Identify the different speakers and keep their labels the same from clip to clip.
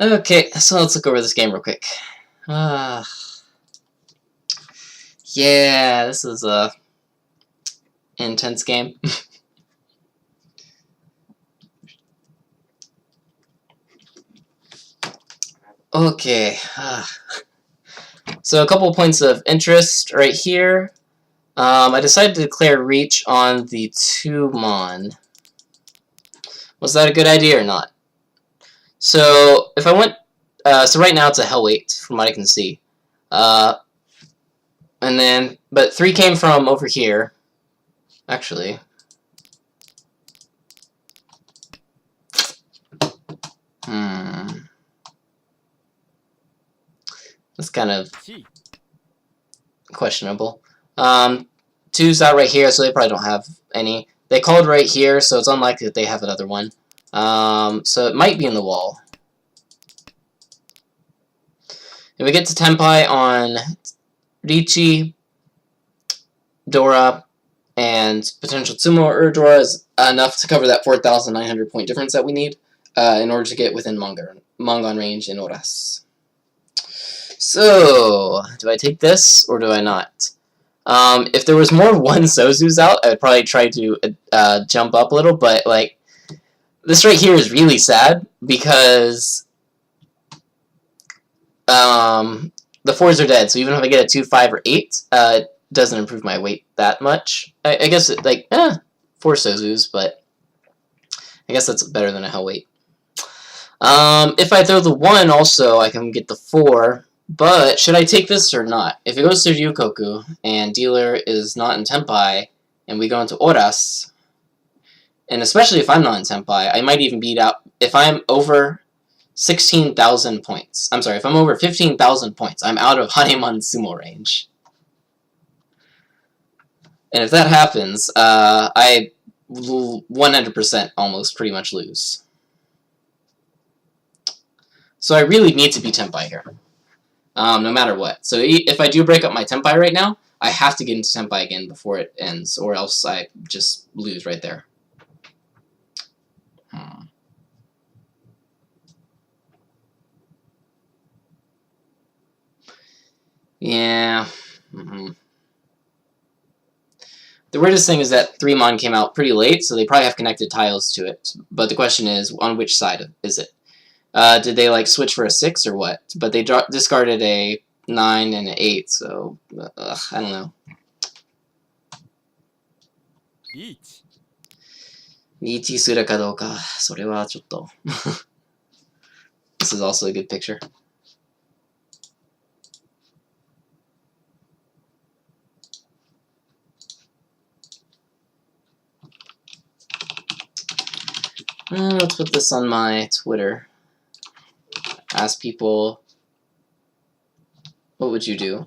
Speaker 1: Okay, so let's look over this game real quick. Yeah, this is a intense game. Okay. So a couple points of interest right here. I decided to declare reach on the 2-mon. Was that a good idea or not? So if I went, so right now it's a hell weight from what I can see. And then, but 3 came from over here. Actually. That's kind of questionable. 2's out right here, so they probably don't have any. They called right here, so it's unlikely that they have another one. So it might be in the wall. If we get to Tenpai on Richi, Dora, and potential Tsumo or Dora is enough to cover that 4,900 point difference that we need in order to get within Mongon range in Oras. So, do I take this or do I not? If there was more 1 Sozus out, I would probably try to jump up a little, but like this right here is really sad because the 4s are dead, so even if I get a 2, 5, or 8, it doesn't improve my weight that much. I guess it, like 4 Sozus, but I guess that's better than a hell weight. If I throw the 1 also, I can get the 4. But should I take this or not? If it goes to Ryukoku and dealer is not in Tenpai and we go into Oras, and especially if I'm not in Tenpai, I might even beat out if I'm over 16,000 points. I'm sorry, if I'm over 15,000 points, I'm out of Hanemon Sumo range. And if that happens, I will 100% almost pretty much lose. So I really need to be Tenpai here. No matter what. So if I do break up my Tenpai right now, I have to get into Tenpai again before it ends, or else I just lose right there. Yeah. The weirdest thing is that 3-mon came out pretty late, so they probably have connected tiles to it. But the question is, on which side is it? Did they like switch for a 6 or what? But they discarded a 9 and an 8, so I don't know. Nichi suru ka douka, sore wa chotto. This is also a good picture. Let's put this on my Twitter. Ask people, what would you do?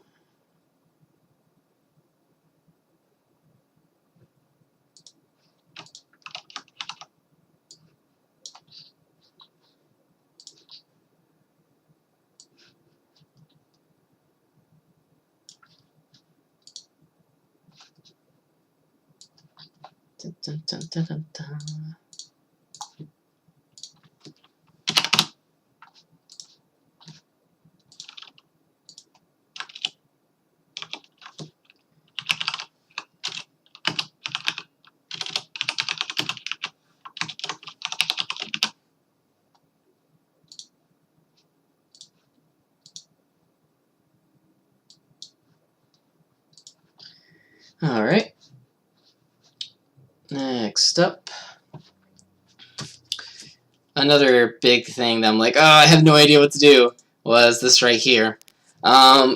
Speaker 1: Dun, dun, dun, dun, dun, dun. Alright. Next up. Another big thing that I'm like, oh, I have no idea what to do, was this right here. Yeah.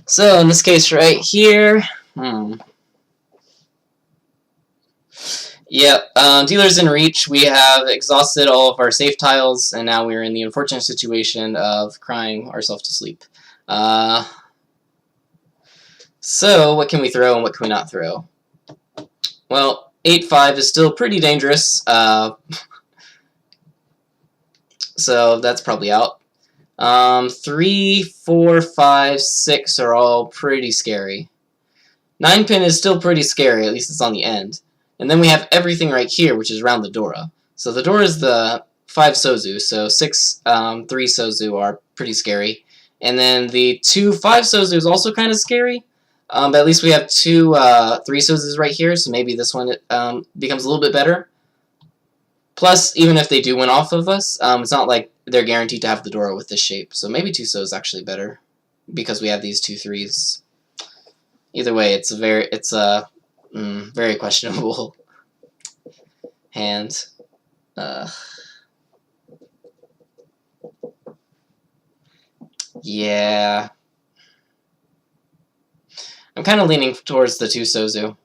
Speaker 1: So in this case right here, Yep, dealers in reach, we have exhausted all of our safe tiles, and now we're in the unfortunate situation of crying ourselves to sleep. So, what can we throw and what can we not throw? Well, 8-5 is still pretty dangerous, so that's probably out. 3, 4, 5, 6 are all pretty scary. 9-pin is still pretty scary, at least it's on the end. And then we have everything right here, which is around the Dora. So the Dora is the 5 Sozu, so 6, 3 Sozu are pretty scary. And then the 2, 5 Sozu is also kind of scary. But at least we have 2, 3 Sozus right here, so maybe this one becomes a little bit better. Plus, even if they do win off of us, it's not like they're guaranteed to have the Dora with this shape. So maybe 2 So is actually better, because we have these 2 3s. Either way, it's a very questionable hand. Yeah. I'm kind of leaning towards the 2 Sozu.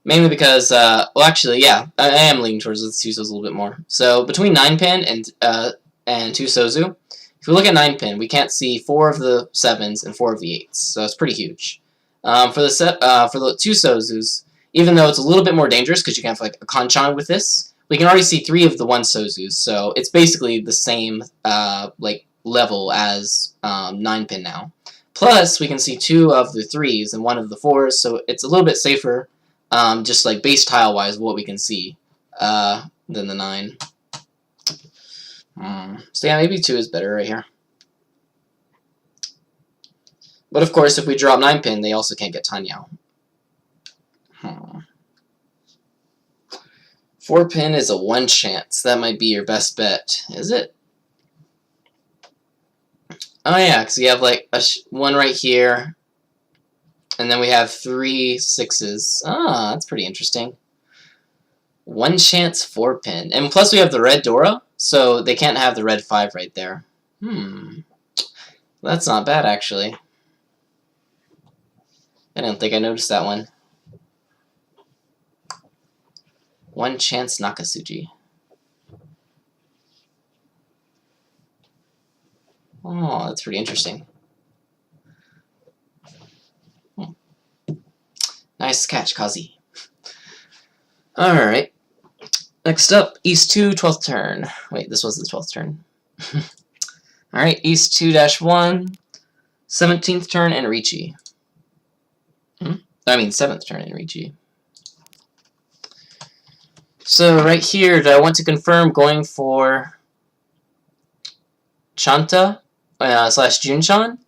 Speaker 1: Mainly because, well, actually, yeah, I am leaning towards the 2 Sozu a little bit more. So, between 9-pin and 2 Sozu, if we look at 9-pin, we can't see 4 of the 7s and 4 of the 8s, so it's pretty huge. For the 2 Sozus, even though it's a little bit more dangerous because you can have like a Kanchan with this, we can already see 3 of the 1 Sozus, so it's basically the same like level as 9-pin now. Plus, we can see 2 of the 3s and 1 of the 4s, so it's a little bit safer, just like base tile-wise, what we can see than the 9. So yeah, maybe 2 is better right here. But of course, if we drop 9-pin, they also can't get Tanyao. 4-pin is a 1 chance. That might be your best bet. Is it? Oh yeah, because we have like a 1 right here. And then we have 3 6s. Ah, that's pretty interesting. 1 chance 4-pin. And plus we have the red Dora, so they can't have the red 5 right there. That's not bad, actually. I don't think I noticed that one. 1 chance Nakasuji. Oh, that's pretty interesting. Nice catch, Kazi. Alright. Next up, East 2, 12th turn. Wait, this was the 12th turn. Alright, East 2-1, 17th turn, and Richi. I mean, 7th turn, and Richi. So, right here, do I want to confirm going for Chanta slash Junchan?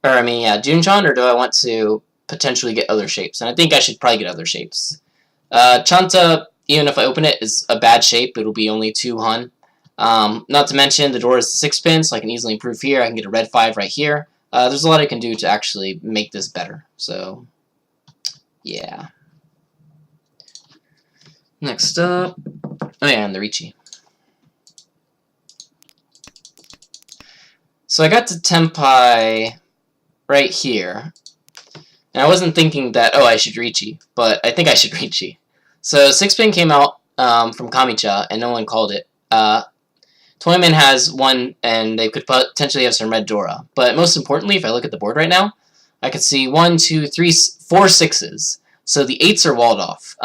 Speaker 1: Or, I mean, yeah, Junchan, or do I want to potentially get other shapes? And I think I should probably get other shapes. Chanta, even if I open it, is a bad shape. It'll be only 2 Hun. Not to mention, the door is 6-pin, so I can easily improve here. I can get a red 5 right here. There's a lot I can do to actually make this better. So, yeah. Next up, oh yeah, and the Richi. So I got to Tenpai right here. And I wasn't thinking that, oh, I should Richi, but I think I should Richi. So 6-pin came out from Kamicha, and no one called it. Toyman has 1, and they could potentially have some red Dora. But most importantly, if I look at the board right now, I can see 1, 2, 3, 4 6s. So the 8s are walled off.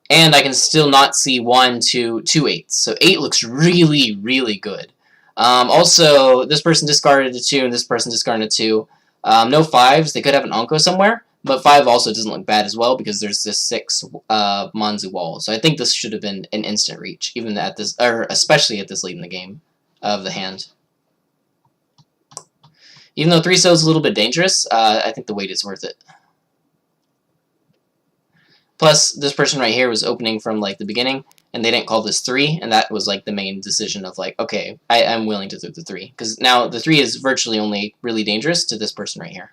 Speaker 1: And I can still not see 1, 2, 2 8s. So 8 looks really, really good. Also, this person discarded a 2, and this person discarded a 2. No 5s. They could have an Onko somewhere. But 5 also doesn't look bad as well, because there's this 6 Manzu wall. So I think this should have been an instant reach, even at this, or especially at this late in the game of the hand. Even though 3 So is a little bit dangerous, I think the wait is worth it. Plus, this person right here was opening from like the beginning, and they didn't call this 3, and that was like the main decision of like, okay, I'm willing to throw the 3. Because now the 3 is virtually only really dangerous to this person right here.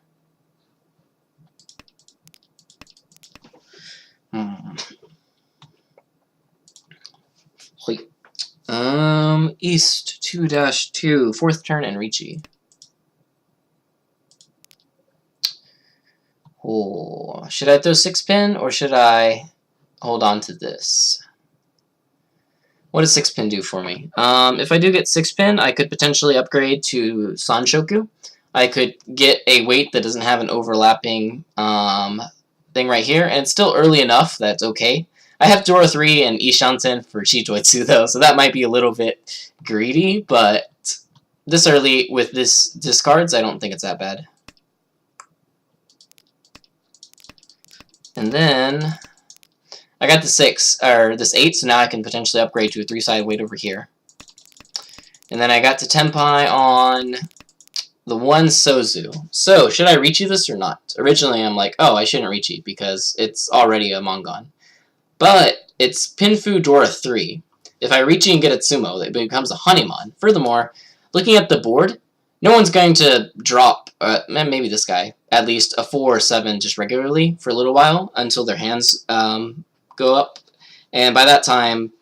Speaker 1: East 2-2, 4th turn, and Richi. Oh, should I throw 6-pin, or should I hold on to this? What does 6-pin do for me? If I do get 6-pin, I could potentially upgrade to Sanshoku. I could get a weight that doesn't have an overlapping thing right here, and it's still early enough that's okay. I have Dora 3 and Ishanten for Chijoitsu though, so that might be a little bit greedy, but this early with this discards, I don't think it's that bad. And then I got the 6, or this 8, so now I can potentially upgrade to a 3-sided weight over here. And then I got to Tenpai on the 1 Sozu. So, should I Richi this or not? Originally, I'm like, oh, I shouldn't Richi because it's already a Mongon. But it's Pinfu Dora 3. If I Richi and get a Tsumo, it becomes a Honeymon. Furthermore, looking at the board, no one's going to drop, maybe this guy, at least a 4 or 7 just regularly for a little while until their hands go up. And by that time,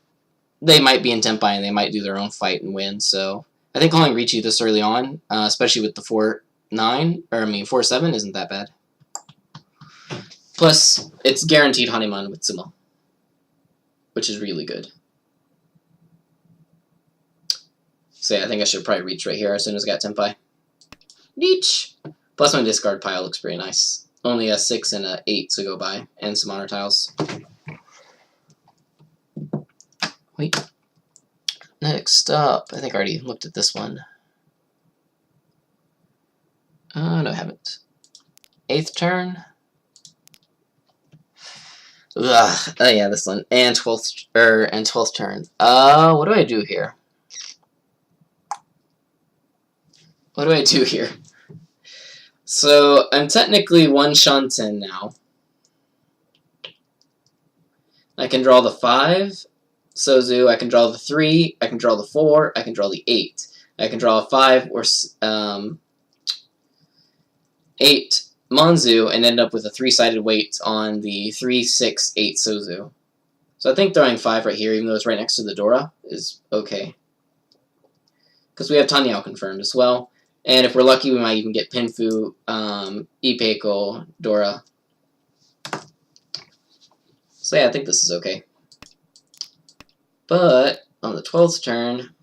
Speaker 1: they might be in Tenpai and they might do their own fight and win. So I think calling Richi this early on, especially with the 4-9, or I mean 4-7, isn't that bad. Plus, it's guaranteed Hanuman with Tsumo, which is really good. So yeah, I think I should probably reach right here as soon as I got Tenpai. Reach! Plus my discard pile looks pretty nice. Only a 6 and a 8 to go by, and some honor tiles. Wait. Next up, I think I already looked at this one. No, I haven't. 8th turn. Ugh. Oh yeah, this one. And 12th turn. What do I do here? What do I do here? So, I'm technically 1 Shanten now. I can draw the 5, Sozu, I can draw the 3, I can draw the 4, I can draw the 8. I can draw a 5 or 8 Monzu and end up with a 3-sided weight on the 3, 6, 8 Sozu. So I think throwing 5 right here, even though it's right next to the Dora, is okay. Because we have Tenhou confirmed as well. And if we're lucky, we might even get Pinfu, Ipeiko, Dora. So yeah, I think this is okay. But on the 12th turn,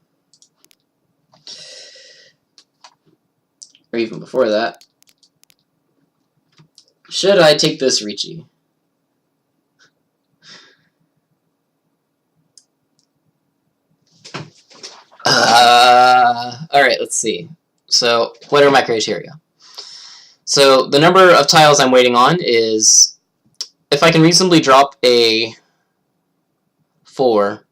Speaker 1: or even before that, should I take this Richi? Alright, let's see. So, what are my criteria? So, the number of tiles I'm waiting on is, if I can reasonably drop a 4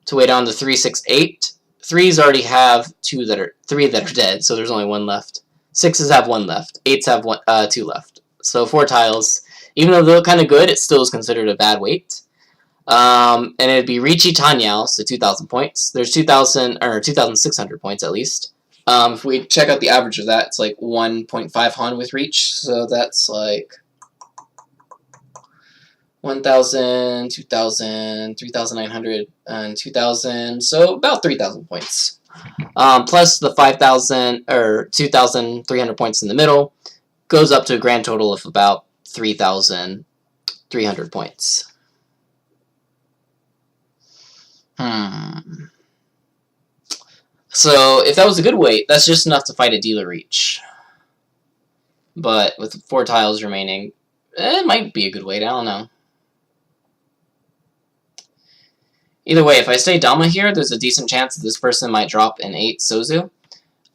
Speaker 1: to wait on the 3, 6, 8, 3s already have 3 that are dead, so there's only 1 left. 6s have 1 left. 8s have 2 left. So 4 tiles. Even though they look kind of good, it still is considered a bad weight. And it'd be Richi Tanyao, so 2,000 points. There's 2,600 points at least. If we check out the average of that, it's like 1.5 Han with Reach, so that's like 1,000, 2,000, 3,900, and 2,000, so about 3,000 points. Plus the 5,000 or 2,300 points in the middle goes up to a grand total of about 3,300 points. So if that was a good weight, that's just enough to fight a dealer reach. But with 4 tiles remaining, it might be a good weight, I don't know. Either way, if I stay Dama here, there's a decent chance that this person might drop an 8 Sozu.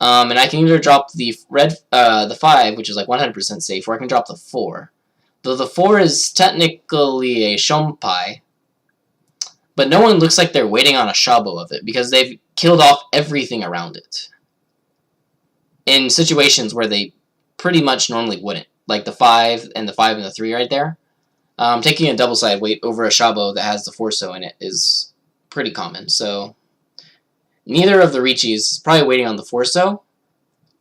Speaker 1: And I can either drop the 5, which is like 100% safe, or I can drop the 4. Though the 4 is technically a Shonpai, but no one looks like they're waiting on a Shabo of it, because they've killed off everything around it. In situations where they pretty much normally wouldn't. Like the 5 and the 5 and the 3 right there. Taking a double-sided weight over a Shabo that has the 4-so in it is pretty common, so neither of the Richis is probably waiting on the 4-so,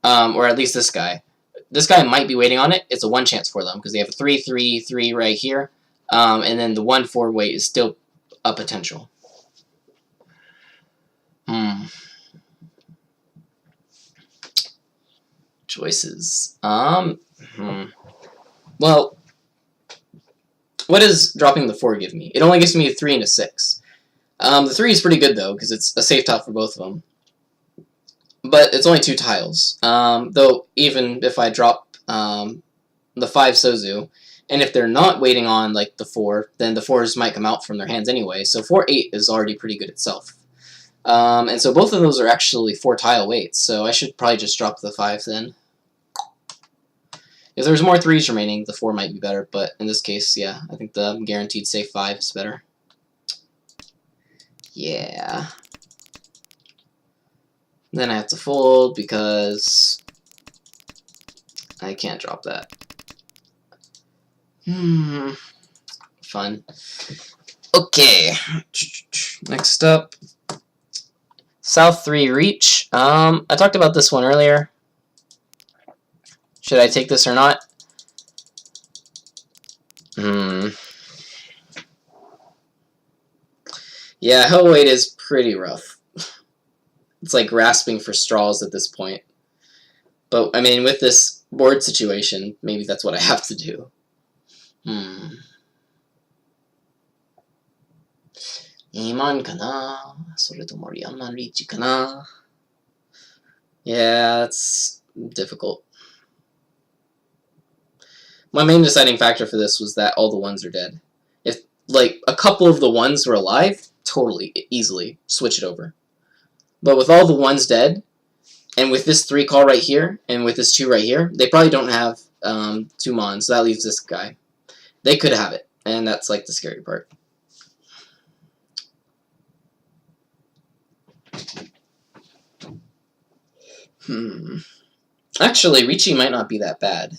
Speaker 1: or at least this guy. This guy might be waiting on it. It's a 1 chance for them, because they have a 3, 3, 3 right here, and then the 1, 4 weight is still a potential. Choices. Well, what does dropping the 4 give me? It only gives me a 3 and a 6. The 3 is pretty good, though, because it's a safe top for both of them. But it's only 2 tiles. Though even if I drop the 5 Sozu, and if they're not waiting on like the 4, then the 4s might come out from their hands anyway. So 4-8 is already pretty good itself. And so both of those are actually 4 tile waits. So I should probably just drop the 5 then. If there's more 3s remaining, the 4 might be better. But in this case, yeah, I think the guaranteed safe 5 is better. Yeah. Then I have to fold because I can't drop that. Fun. Okay. Next up, South 3 Reach. I talked about this one earlier. Should I take this or not? Yeah, hell weight is pretty rough. It's like grasping for straws at this point. But, I mean, with this board situation, maybe that's what I have to do. Iman kana? Soretomo Ryaman Richi kana? Yeah, that's difficult. My main deciding factor for this was that all the 1s are dead. If, like, a couple of the 1s were alive, totally, easily, switch it over. But with all the 1s dead, and with this 3 call right here, and with this 2 right here, they probably don't have 2 Mons, so that leaves this guy. They could have it, and that's, like, the scary part. Actually, Ricci might not be that bad.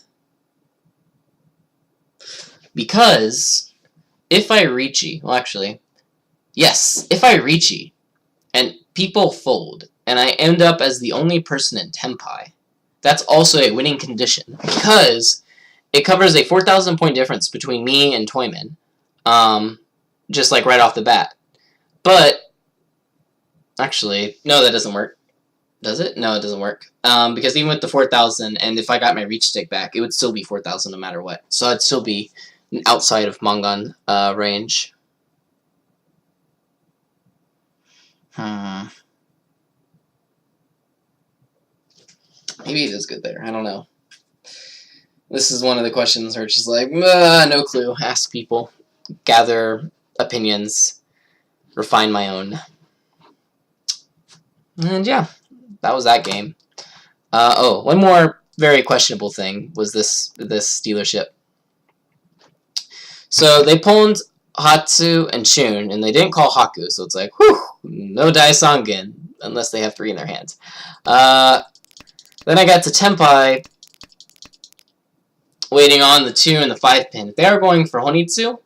Speaker 1: Because if I Ricci, well actually, yes, if I Ricci and people fold and I end up as the only person in Tenpai, that's also a winning condition because it covers a 4,000 point difference between me and Toyman, just like right off the bat. But actually, no, that doesn't work. Does it? No, it doesn't work. Because even with the 4,000, and if I got my reach stick back, it would still be 4,000 no matter what. So I'd still be outside of Mangan range. Maybe it is good there. I don't know. This is one of the questions where it's just like, no clue. Ask people. Gather opinions. Refine my own. And yeah, that was that game. Oh, one more very questionable thing was this dealership. So they pulled Hatsu and Shun, and they didn't call Haku, so it's like, whew, no Daisangen, unless they have 3 in their hands. Then I got to Tenpai, waiting on the 2 and the 5 pin. If they are going for Honitsu,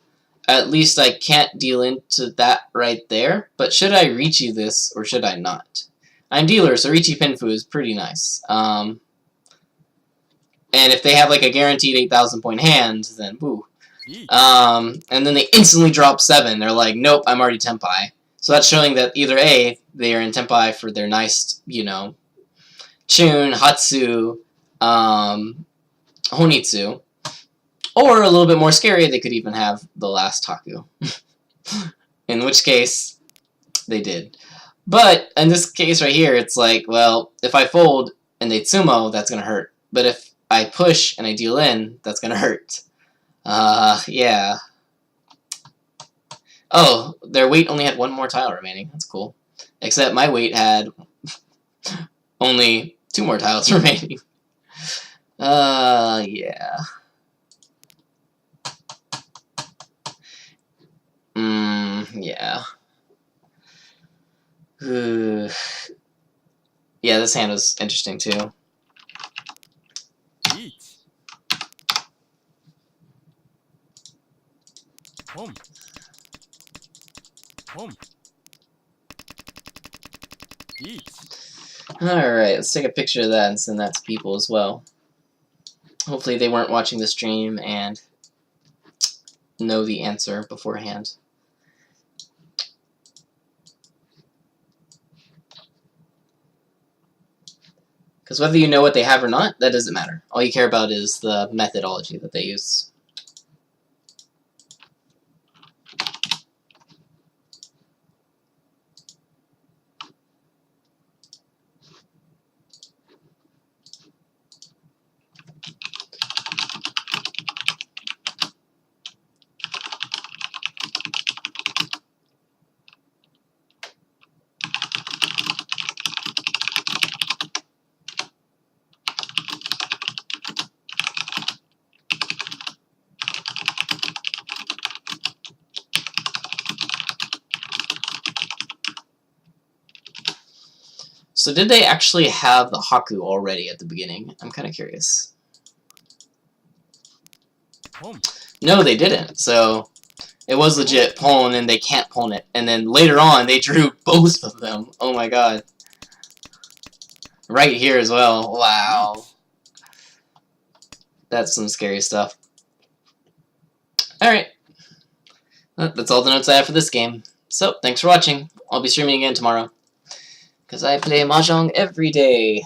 Speaker 1: at least I can't deal into that right there, but should I Richi this, or should I not? I'm dealer, so Richi Pinfu is pretty nice. And if they have like a guaranteed 8,000 point hand, then woo. And then they instantly drop 7. They're like, nope, I'm already Tenpai. So that's showing that either A, they are in Tenpai for their nice, you know, Chun, Hatsu, Honitsu, or a little bit more scary, they could even have the last Haku. In which case, they did. But in this case right here, it's like, well, if I fold and they Tsumo, that's going to hurt. But if I push and I deal in, that's going to hurt. Yeah. Oh, their weight only had 1 more tile remaining. That's cool. Except my weight had only 2 more tiles remaining. Yeah. Yeah. Yeah, this hand was interesting too. Alright, let's take a picture of that and send that to people as well. Hopefully they weren't watching the stream and know the answer beforehand. Because whether you know what they have or not, that doesn't matter. All you care about is the methodology that they use. So did they actually have the Haku already at the beginning? I'm kind of curious. No, they didn't. So it was legit Pwn, and they can't Pwn it. And then later on, they drew both of them. Oh my god. Right here as well. Wow. That's some scary stuff. Alright. That's all the notes I have for this game. So, thanks for watching. I'll be streaming again tomorrow. Because I play Mahjong every day.